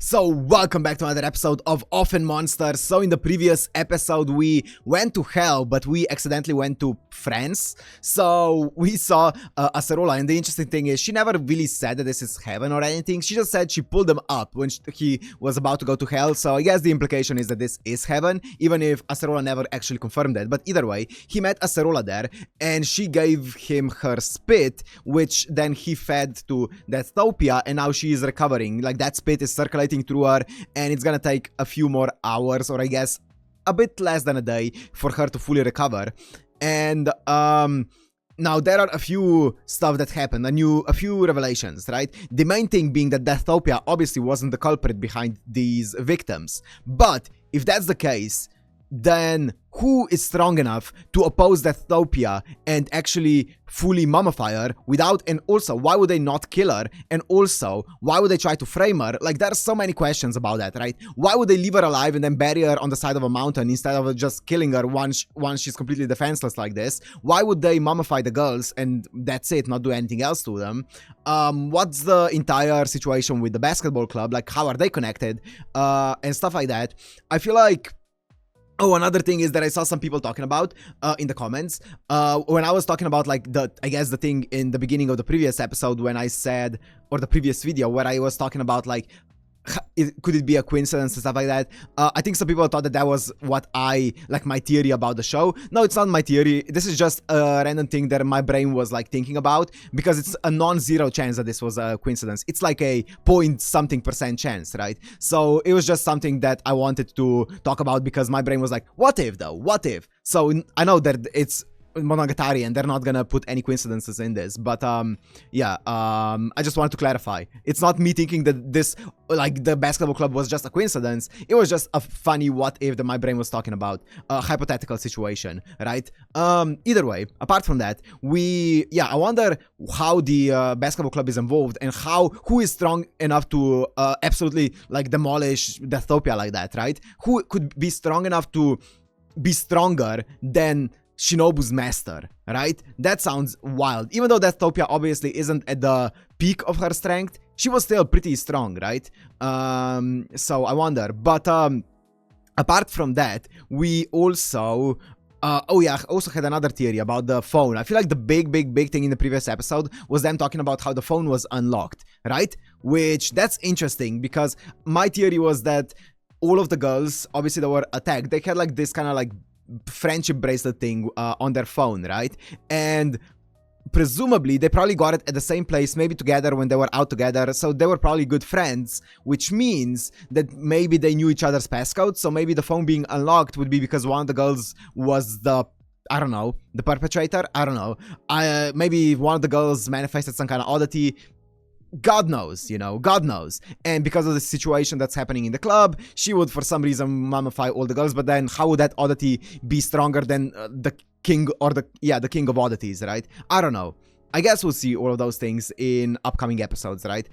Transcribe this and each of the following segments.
So welcome back to another episode of Off&Monsters. So in the previous episode we went to hell, but we accidentally went to France. So we saw Acerola, and the interesting thing is she never really said that this is heaven or anything. She just said she pulled them up when he was about to go to hell. So I guess the implication is that this is heaven, even if Acerola never actually confirmed that. But either way, he met Acerola there and she gave him her spit, which then he fed to Deathtopia, and now she is recovering. Like, that spit is circulating through her, and it's gonna take a few more hours, or I guess a bit less than a day, for her to fully recover. And now there are a few stuff that happened, a few revelations, right? The main thing being that Deathtopia obviously wasn't the culprit behind these victims. But if that's the case, then who is strong enough to oppose Deathtopia and actually fully mummify her without, and also, why would they not kill her? And also, why would they try to frame her? Like, there are so many questions about that, right? Why would they leave her alive and then bury her on the side of a mountain instead of just killing her once she's completely defenseless like this? Why would they mummify the girls and that's it, not do anything else to them? What's the entire situation with the basketball club? Like, how are they connected? And stuff like that. I feel like... Oh, another thing is that I saw some people talking about in the comments when I was talking about, like, I guess the thing in the beginning of the previous episode when I said, or the previous video where I was talking about, like, could it be a coincidence and stuff like that. I think some people thought that that was what like, my theory about the show. No, it's not my theory. This is just a random thing that my brain was, like, thinking about, because it's a non-zero chance that this was a coincidence. It's like a point-something% chance, right? So it was just something that I wanted to talk about, because my brain was like, what if though? What if? So I know that it's Monogatari and they're not gonna put any coincidences in this, but yeah, I just wanted to clarify. It's not me thinking that this, like, the basketball club was just a coincidence. It was just a funny what if that my brain was talking about, a hypothetical situation, right? Either way, apart from that, I wonder how the basketball club is involved, and who is strong enough to absolutely, like, demolish Deathtopia like that, right? Who could be strong enough to be stronger than Shinobu's master, right? That sounds wild. Even though Deathtopia obviously isn't at the peak of her strength, she was still pretty strong, right? So I wonder. But apart from that, we also... oh yeah, I also had another theory about the phone. I feel like the big thing in the previous episode was them talking about how the phone was unlocked, right? Which, that's interesting, because my theory was that all of the girls, obviously, that were attacked, they had, like, this kind of, like, friendship bracelet thing on their phone, right? And presumably they probably got it at the same place, maybe together when they were out together, so they were probably good friends, which means that maybe they knew each other's passcodes. So maybe the phone being unlocked would be because one of the girls was the, I don't know, the perpetrator. I don't know. Maybe one of the girls manifested some kind of oddity. God knows, you know, God knows. And because of the situation that's happening in the club, she would for some reason mummify all the girls. But then how would that oddity be stronger than the king, or the king of oddities, right? I don't know. I guess we'll see all of those things in upcoming episodes, right?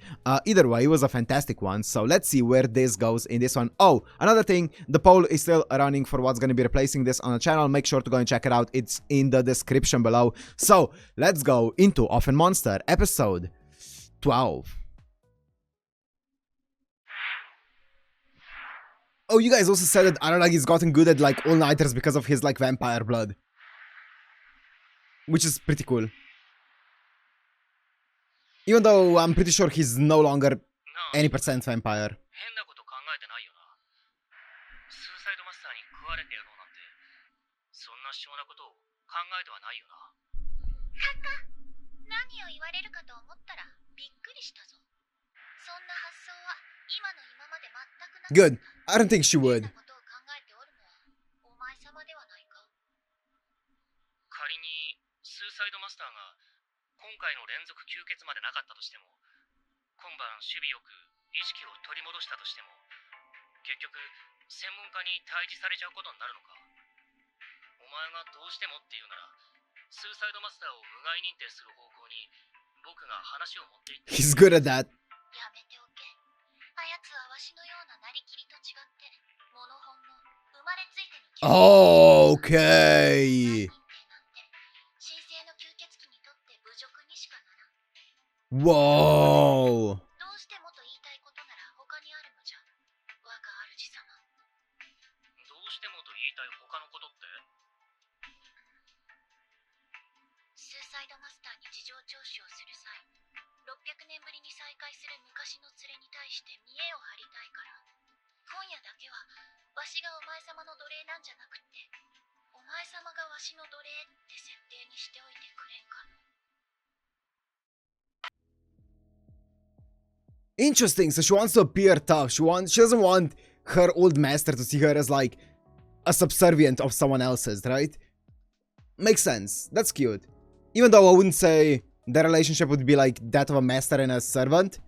Either way, it was a fantastic one. So let's see where this goes in this one. Oh, another thing, the poll is still running for what's going to be replacing this on the channel. Make sure to go and check it out. It's in the description below. So let's go into Off& Monster episode 12. Oh, you guys also said that Araragi's gotten good at, like, all-nighters because of his, like, vampire blood, which is pretty cool. Even though I'm pretty sure he's no longer any percent vampire. Good. I don't think she would. He's good at that. Okay. Whoa. 言いたい他のことって？スーサイドマスターに事情聴取をする際、600年ぶりに再会する昔の連れに対して見栄を張りたいから、今夜だけはわしがお前様の奴隷なんじゃなくって、お前様がわしの奴隷って設定にしておいてくれんかの。Interesting. So she wants to appear tough. She doesn't want her old master to see her as like a subservient of someone else's, right? Makes sense. That's cute. Even though I wouldn't say the relationship would be like that of a master and a servant.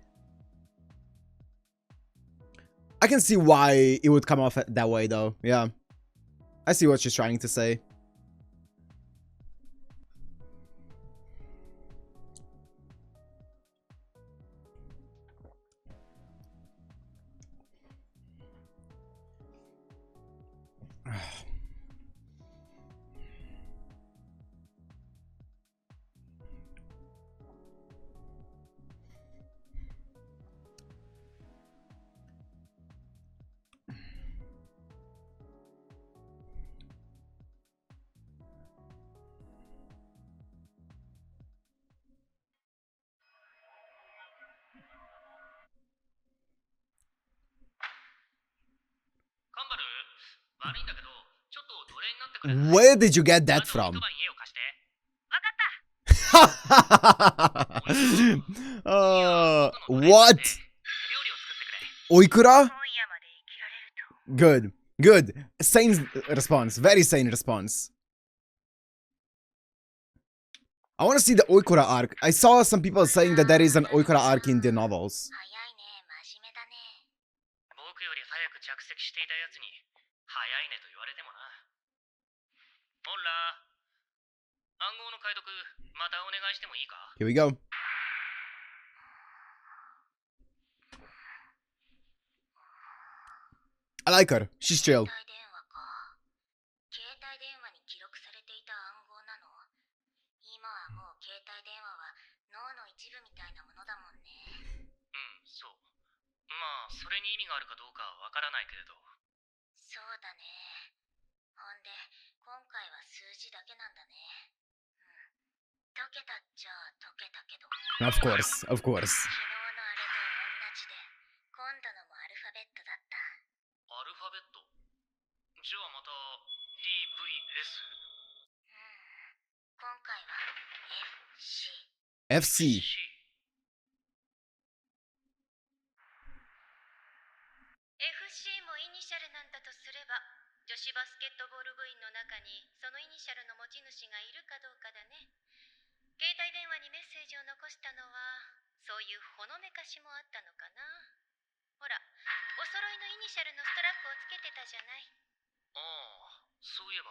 I can see why it would come off that way though. Yeah. I see what she's trying to say. Where did you get that from? What? Oikura? Good. Good. Sane response. Very sane response. I want to see the Oikura arc. I saw some people saying that there is an Oikura arc in the novels. Here we go. I like her. She's chill. Of course, of course. FC. FC もイニシャルなんだとすれば、女子バスケットボール部員の中にそのイニシャルの持ち主がいるかどうかだね。携帯電話にメッセージを残したのは、そういうほのめかしもあったのかな。ほら、お揃いのイニシャルのストラップをつけてたじゃない。ああ、そういえば。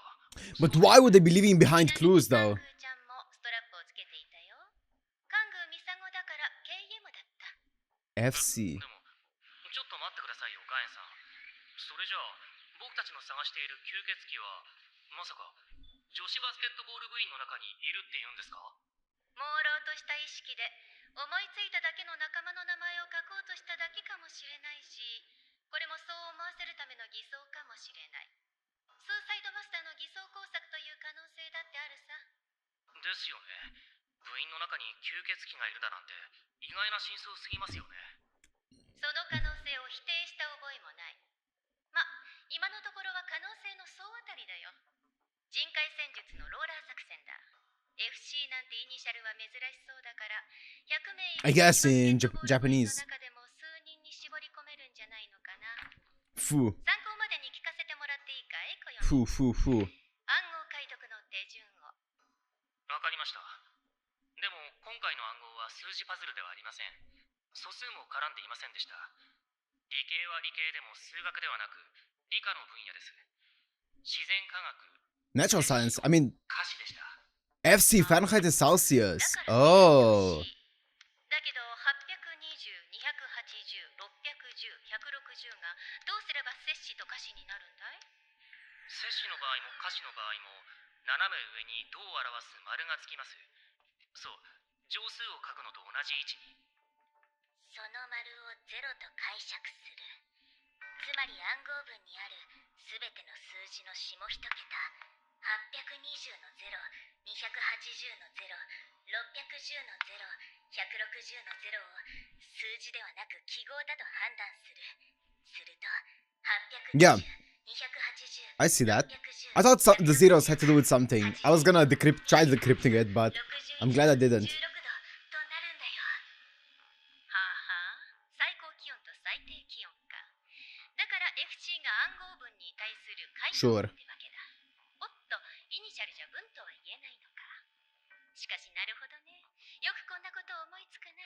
But why would they be leaving behind clues though? ちゃんもストラップをつけていたよ。関宮ミサゴだから KM だった。FC. でも、ちょっと待ってくださいよ、ガエンさん。それじゃあ、僕たちの探している吸血鬼は、まさか、女子バスケットボール部員の中にいるって言うんですか？朦朧とした意識で思いついただけの仲間の名前を書こうとしただけかもしれないし、これもそう思わせるための偽装かもしれない。スーサイドマスターの偽装工作という可能性だってあるさ。ですよね。部員の中に吸血鬼がいるだなんて意外な真相すぎますよね。その可能性を否定した覚えもない。ま、今のところは可能性の総当たりだよ。人海戦術のローラー作戦だ。FC なんてイニシャルは珍しそうだから、100名 I guess in Japanese. の中でも数人に絞り込めるんじゃないのかな。Fu. 参考までに聞かせてもらっていいかい、小Fu. 読。暗号解読の手順を。わかりました。でも今回の暗号は数字パズルではありません。素数も絡んでいませんでした。理系は理系でも数学ではなく理科の分野です。自然科学。Natural science. I mean, 歌詞でした。FC Fahrenheit is Celsius. Oh. だけど820、280、610、160がどうすれば摂氏と可視になるんだい？摂氏の場合も可視の場合も斜め上にどう表す丸がつきます。そう、乗数を書くのと同じ位置に。その丸を0と解釈する。つまり暗号文にあるすべての数字の下一桁、820の0、280の0、610の0、160の0を数字ではなく記号だと判断する。すると、Yeah, 820、280、I see that. 610 I thought the zeros had to do with something. I was gonna try decrypting it, but I'm glad I didn't. 16度となるんだよ。はあはあ、最高気温と最低気温か。だから FC が暗号文に対する回答 Sure. ってわけだ。おっと、イニシャルじゃ文とは言えないのか。しかしなるほどね。よくこんなことを思いつくな。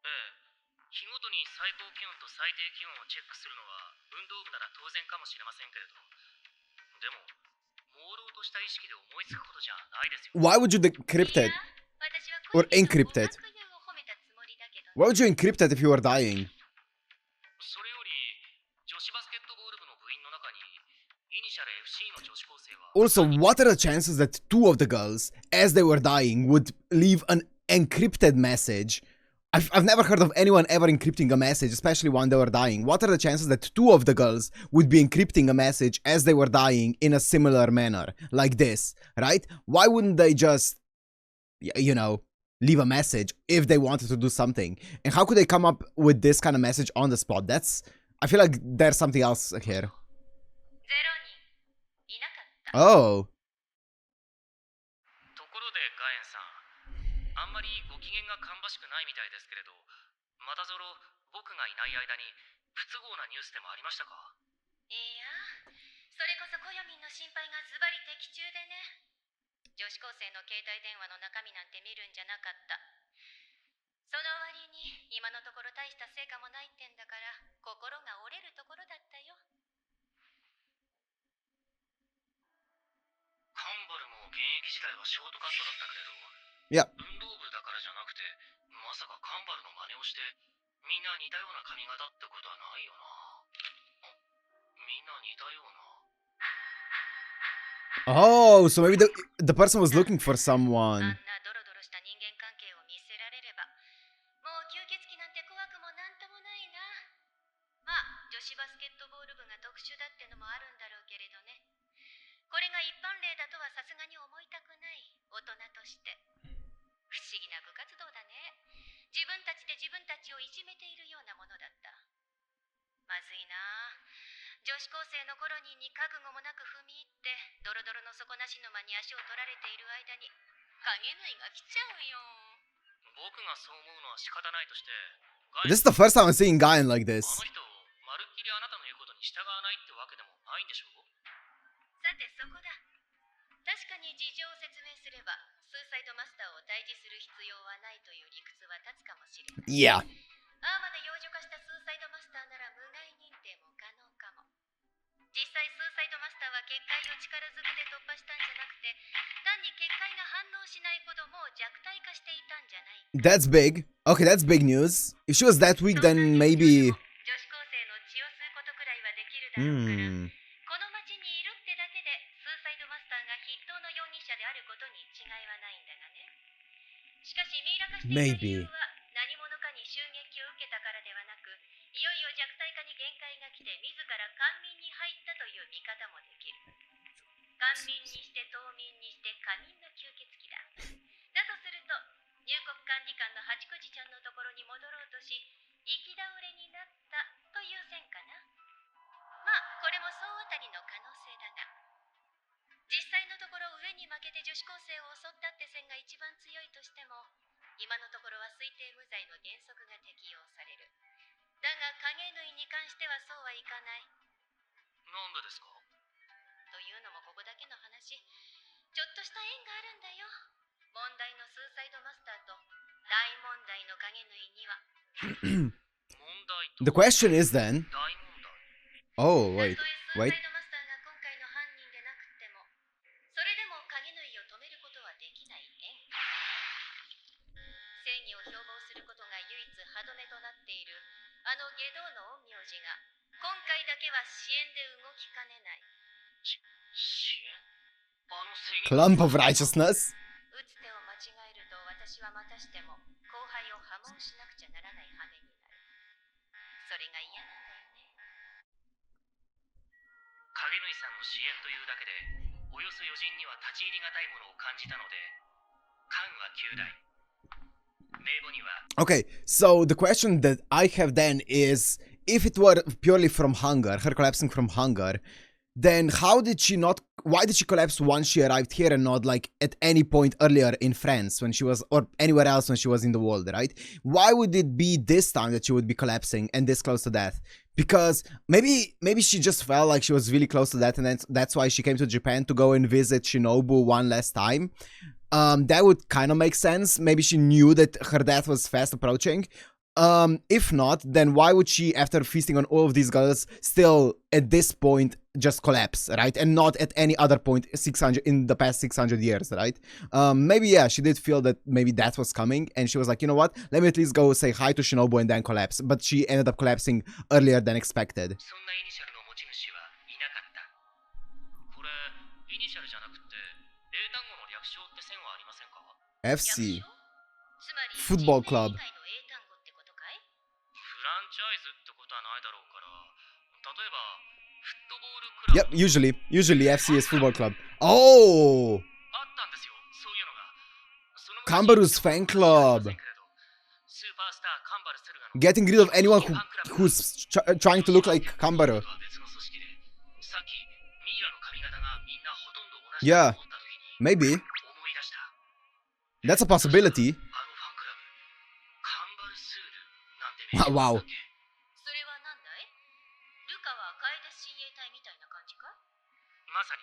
ええ。日ごとに最高気温と最低気温をチェックするのは運動部なら当然かもしれませんけれど、でも朦朧とした意識で思いつくことじゃないですよ。 Why would you decrypt い it? や、私は Or コインの encrypt it. 語学友を褒めたつもりだけどね。 Why would you encrypt it if you were dying? それより女子バスケットボール部の部員の中にイニシャル FC の女子高生は Also, what are the chances that two of the girls, as they were dying, would leave an encrypted message? I've never heard of anyone ever encrypting a message, especially when they were dying. What are the chances that two of the girls would be encrypting a message as they were dying in a similar manner, like this, right? Why wouldn't they just, you know, leave a message if they wanted to do something? And how could they come up with this kind of message on the spot? I feel like there's something else here. ゼロ人いなかった。 Oh. ところでガエンさん、あんまりご機嫌が芳しくないみたいですけれど、またぞろ僕がいない間に不都合なニュースでもありましたか？いや、それこそコヨミンの心配がズバリ的中でね。女子高生の携帯電話の中身なんて見るんじゃなかった。その割に今のところ大した成果もないってんだから心が折れるところだったよ。カンバルも現役時代はショートカットだったけれど、いや、運動部だからじゃなくて、まさかカンバルの真似をしてみんな似たような髪型ってことはないよな。みんな似たような。 Oh, so maybe the person was looking for あん someone. なドロドロした人間関係を見せられれば、もう吸血鬼なんて怖くもなんともないな。まあ、女子バスケットボール部が特殊だってのもあるんだろうけれどね。これが一般例だとはさすがに思いたくない、大人として。不思議な部活動だね。自分たちで自分たちをいじめているようなものだった。まずいな。女子高生のコロニーに覚悟もなく踏み入ってドロドロの底なし沼に足を取られている間に影縫いが来ちゃうよ。僕がそう思うのは仕方ないとして、 This is the first time I'm seeing Gaen like あ this. の人まるっきりあなたの言うことに従わないってわけでもないんでしょう？さてそこだ。確かに事情を説明すればスーサイドマスターを退治する必要はないという理屈は立つかもしれない。 Yeah. アーマで幼女化したスーサイドマスターなら無害認定も可能かも。実際スーサイドマスターは結界を力ずくで突破したんじゃなくて、単に結界が反応しないほどもう弱体化していたんじゃない。 That's big. Okay, that's big news. If she was that weak, then maybe... 女子高生の血を吸うことくらいはできるだろうから、 この町にいるってだけでスーサイドマスターが筆頭の容疑者であることに違いはないんだがね。しかしミイラ化していた理由は何者かに襲撃を受けたからではなく、いよいよ弱体化に限界が来て自ら官民に入ったという見方もできる。官民にして島民にして過民の吸血鬼だ。だとすると入国管理官の八九時ちゃんのところに戻ろうとし行き倒れになったという線かな。まあこれも総当たりの可能性だが、実際のところ上に負けて女子高生を襲ったって線が一番強いとしても、今のところは推定無罪の原則が適用される。だが影縫いに関してはそうはいかない。なんでですか？というのもここだけの話、ちょっとした縁があるんだよ。問題のスーサイドマスターと大問題の影縫いには。問題と The question is then... 大問題。 Oh, たとえ wait. スーサ Wait. イドマスターが今回の犯人でなくっても、それでも影縫いを止めることはできない縁。正義を標榜することが唯一歯止めとなっているあの下道の陰陽師が今回だけは支援で動きかねない。支援？あの正義 Clump of righteousness. 打つ手を間違えると私はまたしても後輩を破門しなくちゃならない羽目になる。それが嫌なんだよね。影主さんの支援というだけでおよそ余人には立ち入りがたいものを感じたので、官は9代。名簿には Okay, so the question that I have then is, if it were purely from hunger, her collapsing from hunger, then why did she collapse once she arrived here and not like at any point earlier in France when she was, or anywhere else when she was in the world, right? Why would it be this time that she would be collapsing and this close to death? Because maybe she just felt like she was really close to death, and that's why she came to Japan to go and visit Shinobu one last time. That would kind of make sense. Maybe she knew that her death was fast approaching. If not, then why would she, after feasting on all of these girls, still at this point just collapse, right? And not at any other point 600 in the past 600 years, right? Maybe yeah, she did feel that maybe that was coming, and she was like, you know what? Let me at least go say hi to Shinobu and then collapse. But she ended up collapsing earlier than expected. そんなイニシャルの持ち主はいなかった。これ、イニシャルじゃなくて、英単語の略称って線はありませんか？ FC つまり Football Club 人名以外の英単語ってことかい？フランチャイズってことはないだろうから、例えば、フットボールクラ Yep, ブ。usually FC is football club. Oh, あったんですよ、そういうのが。そのカンバルスファンクラブ。スーパースターカンバルスルガの getting rid of anyone who's trying to look like Kambaru. 別の組織で、さっきミイラの髪型がみんなほとんど同じ Yeah, だと思った時に maybe. 思い出した。 That's a possibility. あのファンクラブ、カンバルスールなんて名 Wow. 前だっけ？それはなんだい？ルカは楓親衛隊みたいな感じか？まさに、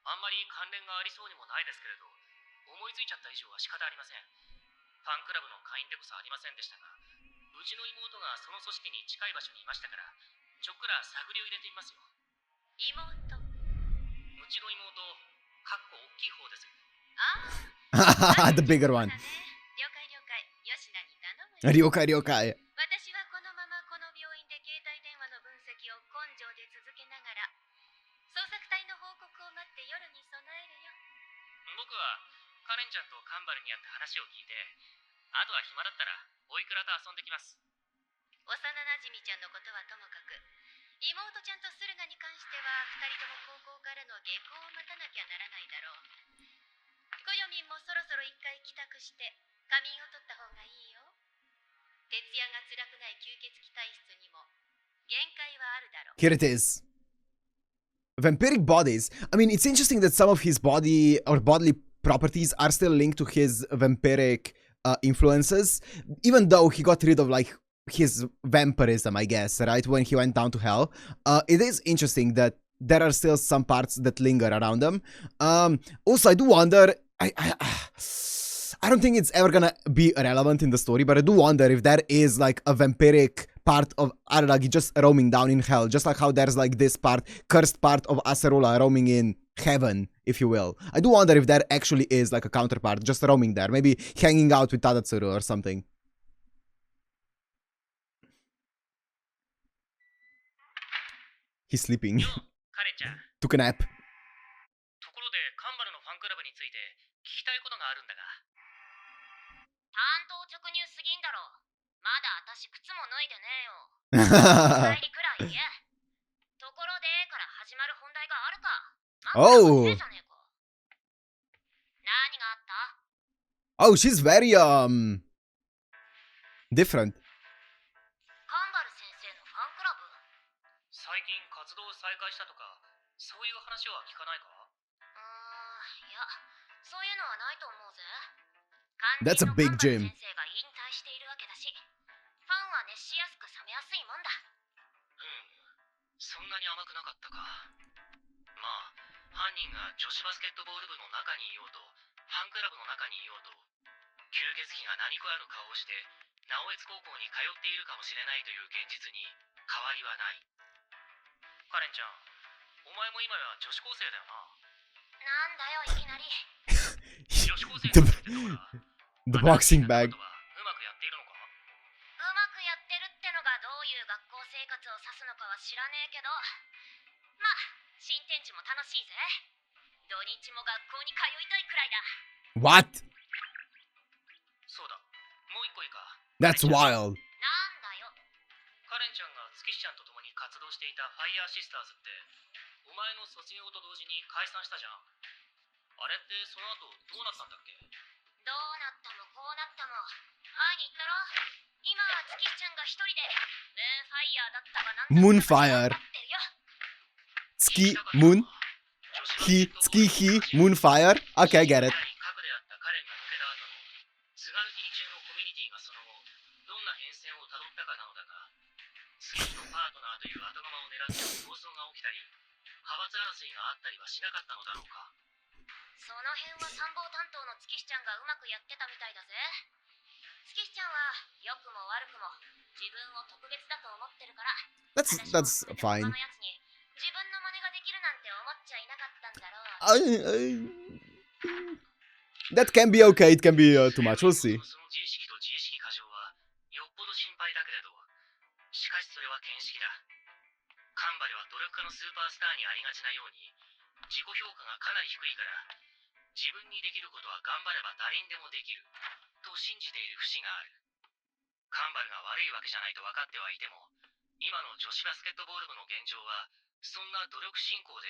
あんまり関連がありそうにもないですけれど、思いついちゃった以上は仕方ありません。ファンクラブの会員でこそありませんでしたが、うちの妹がその組織に近い場所にいましたから、ちょっくら探りを入れてみますよ。妹。うちの妹、かっこ大きい方です。ああ。The bigger one. 了解了解。吉名に頼むよ。了解了解。私はこのままこの病院で携帯電話の分析を根性で続けながら、捜索隊の報告を待って夜に備えるよ。僕はカレンちゃんとカンバルに会って話を聞いて、あとは暇だったらおいくらと遊んできます。幼なじみちゃんのことはともかく、妹ちゃんと駿河に関しては2人とも高校からの下校を待たなきゃならないだろう。コヨミンもそろそろ一回帰宅して仮眠を取った方がいいよ。徹夜が辛くない吸血鬼体質にも限界はあるだろう。 Here it is. Vampiric bodies. I mean, it's interesting that some of his body or bodily properties are still linked to his vampiric influences, even though he got rid of like his vampirism, I guess, right? When he went down to hell. It is interesting that there are still some parts that linger around him. Also, I do wonder, I don't think it's ever gonna be relevant in the story, but I do wonder if there is like a vampiric part of Araragi just roaming down in hell, just like how there's like this cursed part of Acerola roaming in heaven, if you will. I do wonder if there actually is like a counterpart just roaming there, maybe hanging out with Tadatsuru or something. He's sleeping. カレンちゃん。 Took a nap. ところでカンバルのファンクラブについて聞きたいことがあるんだが。担当直入すぎんだろ。まだ私靴も脱いでねえよ。帰りくらい言え。ところでから始まる本題があるか。Oh. 何があった？ Oh, she's very different. カンバル先生のファンクラブ？最近活動を再開したとか、そういう話は聞かないか？いや、そういうのはないと思うぜ。 That's a big gym. 先生が引退しているわけだし、ファンは熱しやすく冷めやすいもんだ。そんなに甘くなかったか。まあ、犯人が女子バスケットボール部の中にいようと、ファンクラブの中にいようと、吸血鬼が何食わぬ顔をして、直江津高校に通っているかもしれないという現実に変わりはない。カレンちゃん、お前も今や女子高生だよな。なんだよ、いきなり。女子高生についてどうだ？ The boxing bag. うまくやっているのか？うまくやってるってのがどういう学校生活を指すのかは知らねえけど、まあ、新天地も楽しいぜ。土日も学校に通いたいくらいだ。 What? そうだ、もう一個いいか。 That's wild. なんだよ。カレンちゃんが月日ちゃんと共に活動していたファイヤーシスターズってお前の卒業と同時に解散したじゃん。あれってその後どうなったんだっけ？どうなったもこうなったも前に言ったろ。今は月ちゃんが一人でムーンファイヤーだったかなんだか Moonfire 頑張ってるよ。月 Moon 日月日 Moonfire Okay, I get it. 核であったカレンが抜けた後の津軽期中のコミュニティがその後どんな変遷をたどったかなのだが、次のパートナーという後釜を狙って闘争が起きたり派閥争いがあったりはしなかったのだろうか。その辺は参謀担当の月ちゃんがうまくやってたみたいだぜ。月ちゃんは良くも悪くも自分を特別だと思ってるから。That's fine. 他のやつに自分の真似ができるなんて思っちゃいなかったんだろう。That can be okay, it can be too much, we'll see. その自意識と自意識過剰はよっぽど心配だけれど、しかしそれは見識だ。カンバレは努力家のスーパースターにありがちなように自己評価がかなり低いから、自分にできることは頑張れば誰にでもできると信じている節がある。カンバルが悪いわけじゃないと分かってはいても、今の女子バスケットボール部の現状はそんな努力信仰で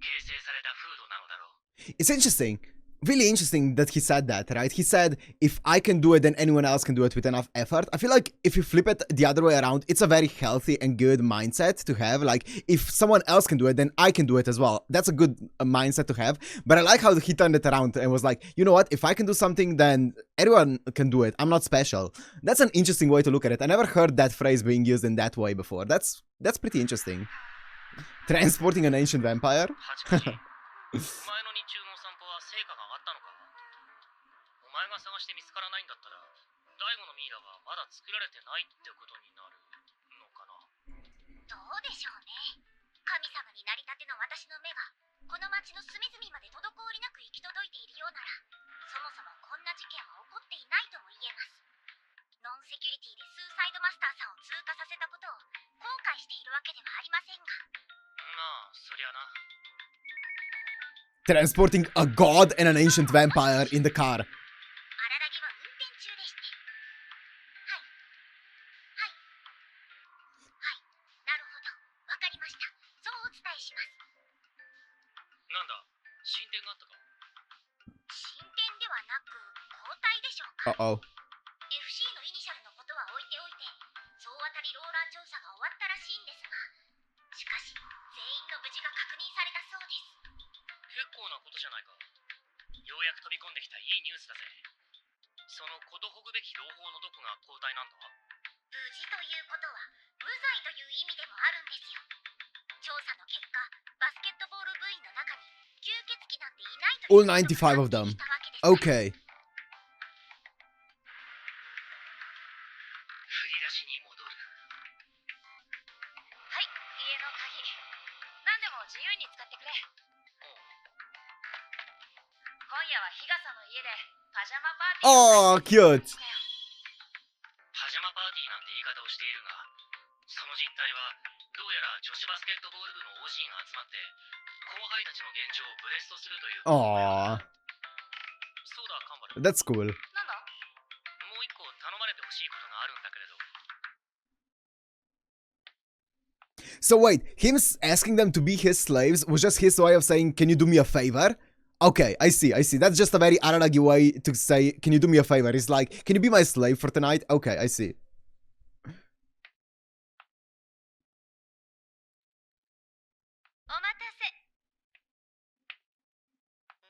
形成された風土なのだろう。 It's interesting. Really interesting that he said that, right? He said, if I can do it, then anyone else can do it with enough effort. I feel like if you flip it the other way around, it's a very healthy and good mindset to have. Like, if someone else can do it, then I can do it as well. That's a good mindset to have. But I like how he turned it around and was like, you know what? If I can do something, then everyone can do it. I'm not special. That's an interesting way to look at it. I never heard that phrase being used in that way before. That's pretty interesting. Transporting an ancient vampire? お前の日中の散歩は成果があったのか？お前が探して見つからないんだったら、大悟のミイラはまだ作られてないってことになるのかな？どうでしょうね。神様になりたての私の目がこの町の隅々まで滞りなく行き届いているようなら、そもそもこんな事件は起こっていないとも言えます。ノンセキュリティでスーサイドマスターさんを通過させたことを後悔しているわけではありませんが。まあ、そりゃな。Transporting a god and an ancient vampire in the car. 荒木は運転中でして。はいはいはいなるほど、わかりました。そうお伝えします。なんだ、進展があったか？進展ではなく交代でしょうか。 Uh-oh. FC のイニシャルのことは置いておいて、総当たりローラー調査が終わったらしいんですが、しかし全員の無事が確認されたそうです。結構なことじゃないか。ようやく飛び込んできたいいニュースだぜ。そのことほぐべき朗報のどこが交代なんだ？無事ということは無罪という意味でもあるんですよ。調査の結果、バスケットボール部員の中に吸血鬼なんていないという All 95 of them. Okay. 振り出しに戻る。はい、家の鍵。何でも自由に使ってくれ。今夜は日傘の家でパジャマパーティー。 Oh, cute. パジャマパーティーなんて言い方をしているが、その実態はどうやら女子バスケットボール部の OG が集まって後輩たちの現状をブレストするという。 Aww. そうだ、カンバル。 That's cool. なんだ？もう一個頼まれてほしいことがあるんだけれど。 So wait, him asking them to be his slaves was just his way of saying, can you do me a favor? Okay, I see. That's just a very Araragi way to say, can you do me a favor? It's like, can you be my slave for tonight? Okay, I see. お待たせ。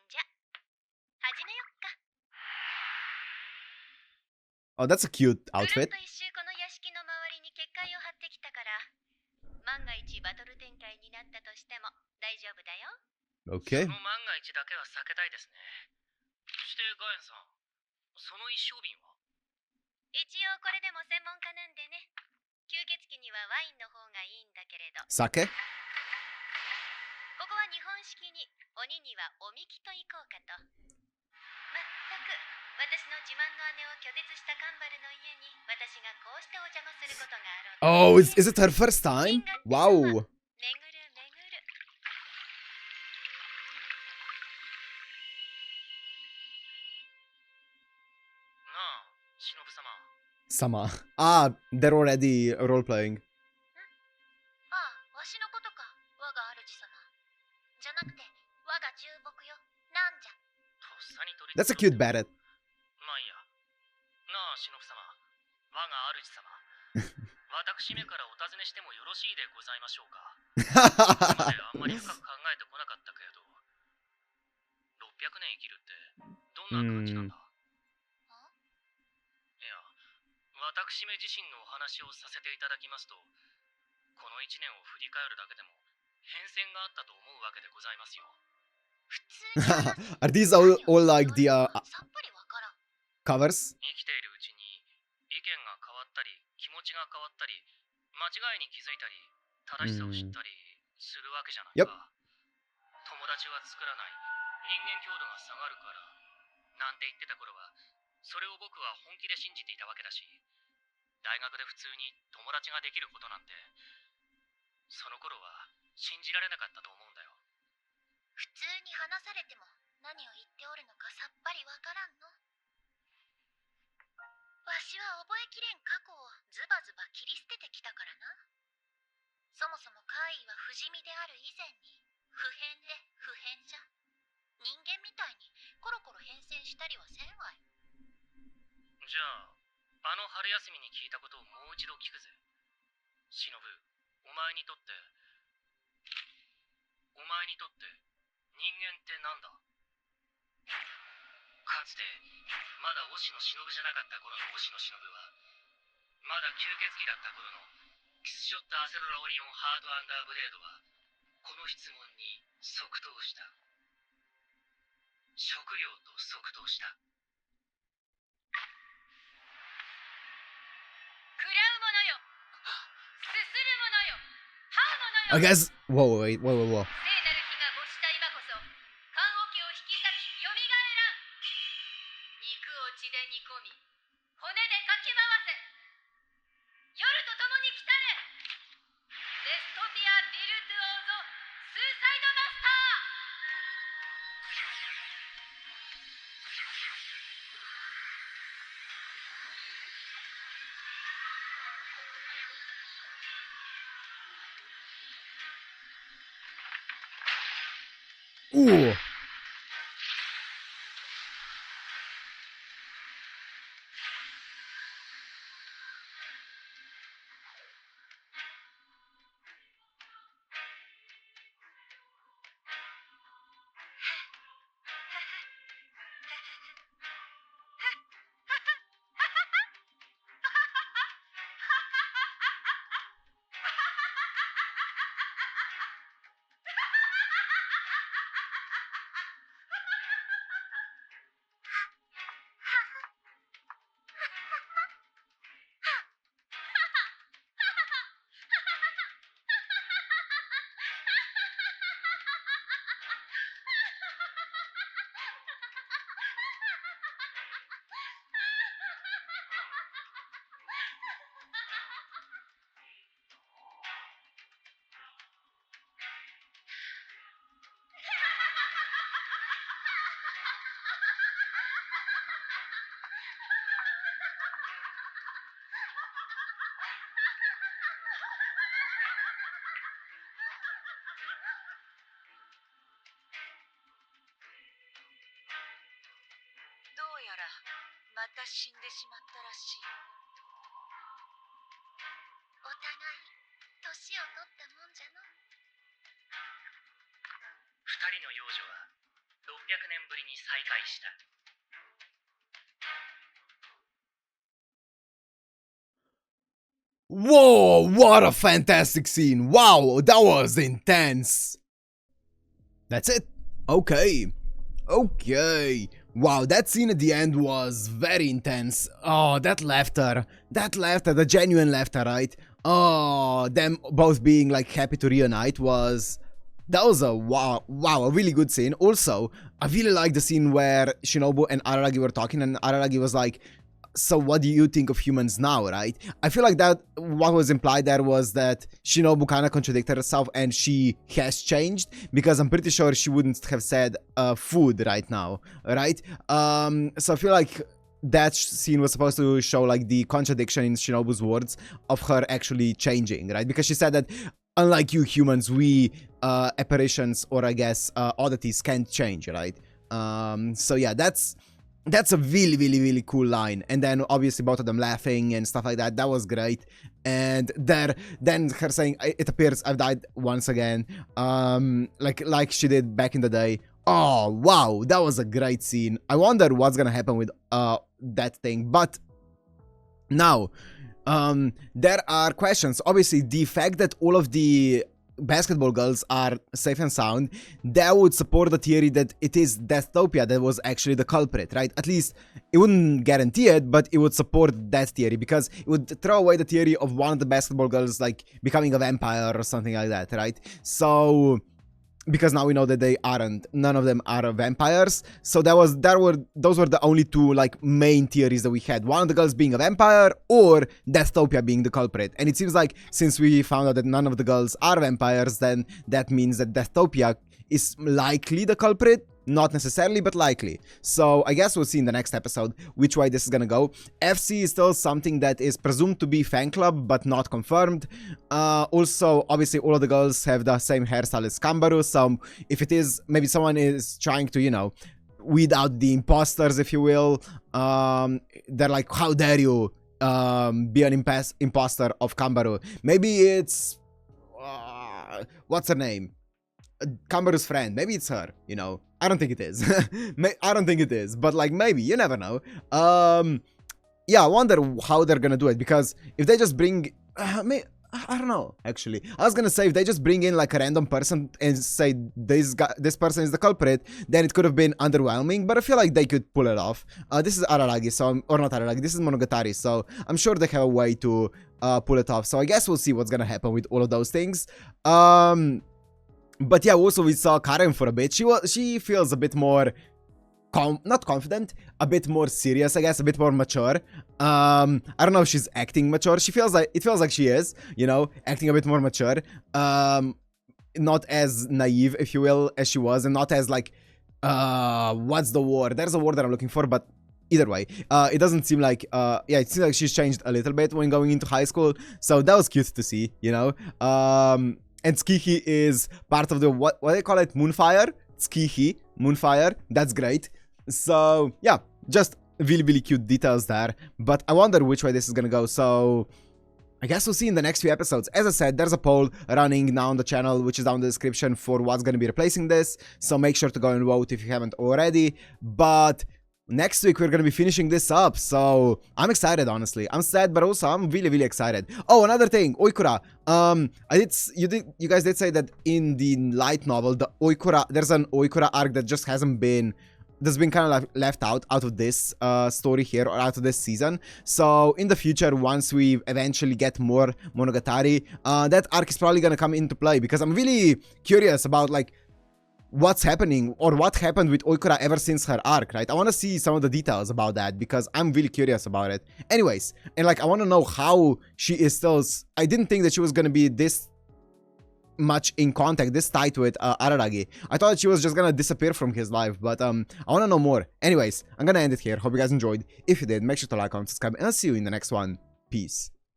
じゃ、始めよっか。 Oh, that's a cute ぐる outfit. っと一周この屋敷の周りに結界を張ってきたから、万が一バトル展開になったとしても大丈夫だよ。 Okay. その万が一だけは避けたいですね。そしてガエンさん、その一升瓶は？一応これでも専門家なんでね。吸血鬼にはワインの方がいいんだけれど。 Sake? ここは日本式に、鬼にはおみきと行こうかと。まったく、私の自慢の姉を拒絶したカンバルの家に、私がこうしてお邪魔することがあろう。 Oh, is it her first time? Wow. 巡る巡る。なあ、忍様。 Sama. Ah, they're already role-playing. ああ、わしのことか。我が主様。じゃなくて、我が重木よ。なんじゃ。とっさに取り That's a cute battle. まあいいや。なあ、忍様。我が主様。私めからお尋ねしてもよろしいでございましょうか。今まであんまり深く考えてこなかったけれど、600年生きるってどんな感じなんだ？いや、私め自身のお話をさせていただきますと、この1年を振り返るだけでも変遷があったと思うわけでございますよ。Are these all like the さっぱりわからん。 covers? 生きているうちに意見が変わったり気持ちが変わったり間違いに気づいたり正しさを知ったりするわけじゃないか。友達は作らない、人間強度が下がるからなんて言ってた頃はそれを僕は本気で信じていたわけだし、大学で普通に友達ができることなんてその頃は信じられなかったと思うんだよ。普通に話されても何を言っておるのかさっぱりわからんの。わしは覚えきれん過去をズバズバ切り捨ててきたからな。そもそも怪異は不死身である以前に不変で不変じゃ。人間みたいにコロコロ変遷したりはせんわい。じゃあ、あの春休みに聞いたことをもう一度聞くぜ。忍、お前にとって人間ってなんだ？かつてまだ推しの忍じゃなかった頃の推しの忍は、まだ吸血鬼だった頃のキスショットアセロラオリオンハートアンダーブレードはこの質問に即答した。食料と即答した。食らうものよ、すするものよ、這うもの I よ。 guess. Whoa. 聖なる日が没した今こそ棺桶を引き裂きよみがえらん。肉を血で煮込み骨でかき回せ。夜と共に来たれ。デストピア・ビルトゥオーゾ・スーサイドマスター。Ooh.また死んでしまったらしい。お互い年を取ったもんじゃの。二人の幼女は600年ぶりに再会した。Whoa, what a fantastic scene. Wow, that was intense. That's it. Okay. Wow, that scene at the end was very intense. Oh, that laughter, the genuine laughter, right? Oh, them both being like happy to reunite that was a wow, a really good scene. Also, I really like the scene where Shinobu and Araragi were talking and Araragi was like, so what do you think of humans now, right? I feel like that what was implied there was that Shinobu kind of contradicted herself and she has changed, because I'm pretty sure she wouldn't have said food right now, right? So I feel like that scene was supposed to show like the contradiction in Shinobu's words of her actually changing, right? Because she said that unlike you humans, we apparitions or I guess oddities can't change, right? So yeah, that's a really cool line. And then obviously both of them laughing and stuff like that. That was great. And then her saying, "It appears I've died once again," like she did back in the day. Oh wow, that was a great scene. I wonder what's gonna happen with that thing. But now there are questions. Obviously, the fact that all of the basketball girls are safe and sound, that would support the theory that it is Deathtopia that was actually the culprit, right? At least it wouldn't guarantee it, but it would support that theory, because it would throw away the theory of one of the basketball girls like becoming a vampire or something like that, right? So because now we know that none of them are vampires. So those were the only two like main theories that we had. One of the girls being a vampire or Deathtopia being the culprit. And it seems like since we found out that none of the girls are vampires, then that means that Deathtopia is likely the culprit. Not necessarily, but likely. So I guess we'll see in the next episode which way this is gonna go. FC is still something that is presumed to be fan club, but not confirmed. Also, obviously, all of the girls have the same hairstyle as Kambaru. So if it is, maybe someone is trying to, you know, weed out the imposters, if you will. They're like, how dare you be an imposter of Kambaru? Maybe it's... what's her name? Kambaru's friend. Maybe it's her, you know. I don't think it is. I don't think it is, but like maybe, you never know. Yeah, I wonder how they're gonna do it, because if they just bring I don't know, actually. I was gonna say if they just bring in like a random person and say this person is the culprit, then it could have been underwhelming, but I feel like they could pull it off. This is Araragi, or not Araragi, this is Monogatari, so I'm sure they have a way to pull it off. So I guess we'll see what's gonna happen with all of those things. But yeah, also we saw Karen for a bit. She feels a bit more not confident, a bit more serious, I guess, a bit more mature. I don't know if she's acting mature. It feels like she is, you know, acting a bit more mature. Not as naive, if you will, as she was, and not as like what's the word? There's a word that I'm looking for, but either way, it doesn't seem like yeah, it seems like she's changed a little bit when going into high school. So that was cute to see, you know. And Tsukihi is part of the, what do they call it? Moonfire? Tsukihi, Moonfire. That's great. So, yeah, just really cute details there. But I wonder which way this is gonna go. So, I guess we'll see in the next few episodes. As I said, there's a poll running now on the channel, which is down in the description, for what's gonna be replacing this. So make sure to go and vote if you haven't already. But next week, we're going to be finishing this up, so I'm excited, honestly. I'm sad, but also I'm really excited. Oh, another thing, Oikura. You guys did say that in the light novel, there's an Oikura arc that just hasn't been, that's been kind of left out of this story here, or out of this season. So in the future, once we eventually get more Monogatari, that arc is probably going to come into play, because I'm really curious about, like, what's happening, or what happened with Oikura ever since her arc, right? I want to see some of the details about that, because I'm really curious about it. Anyways, and like I want to know how she is still... I didn't think that she was going to be this much in contact, this tight with Araragi. I thought she was just going to disappear from his life, but I want to know more. Anyways, I'm going to end it here. Hope you guys enjoyed. If you did, make sure to like, comment, subscribe, and I'll see you in the next one. Peace.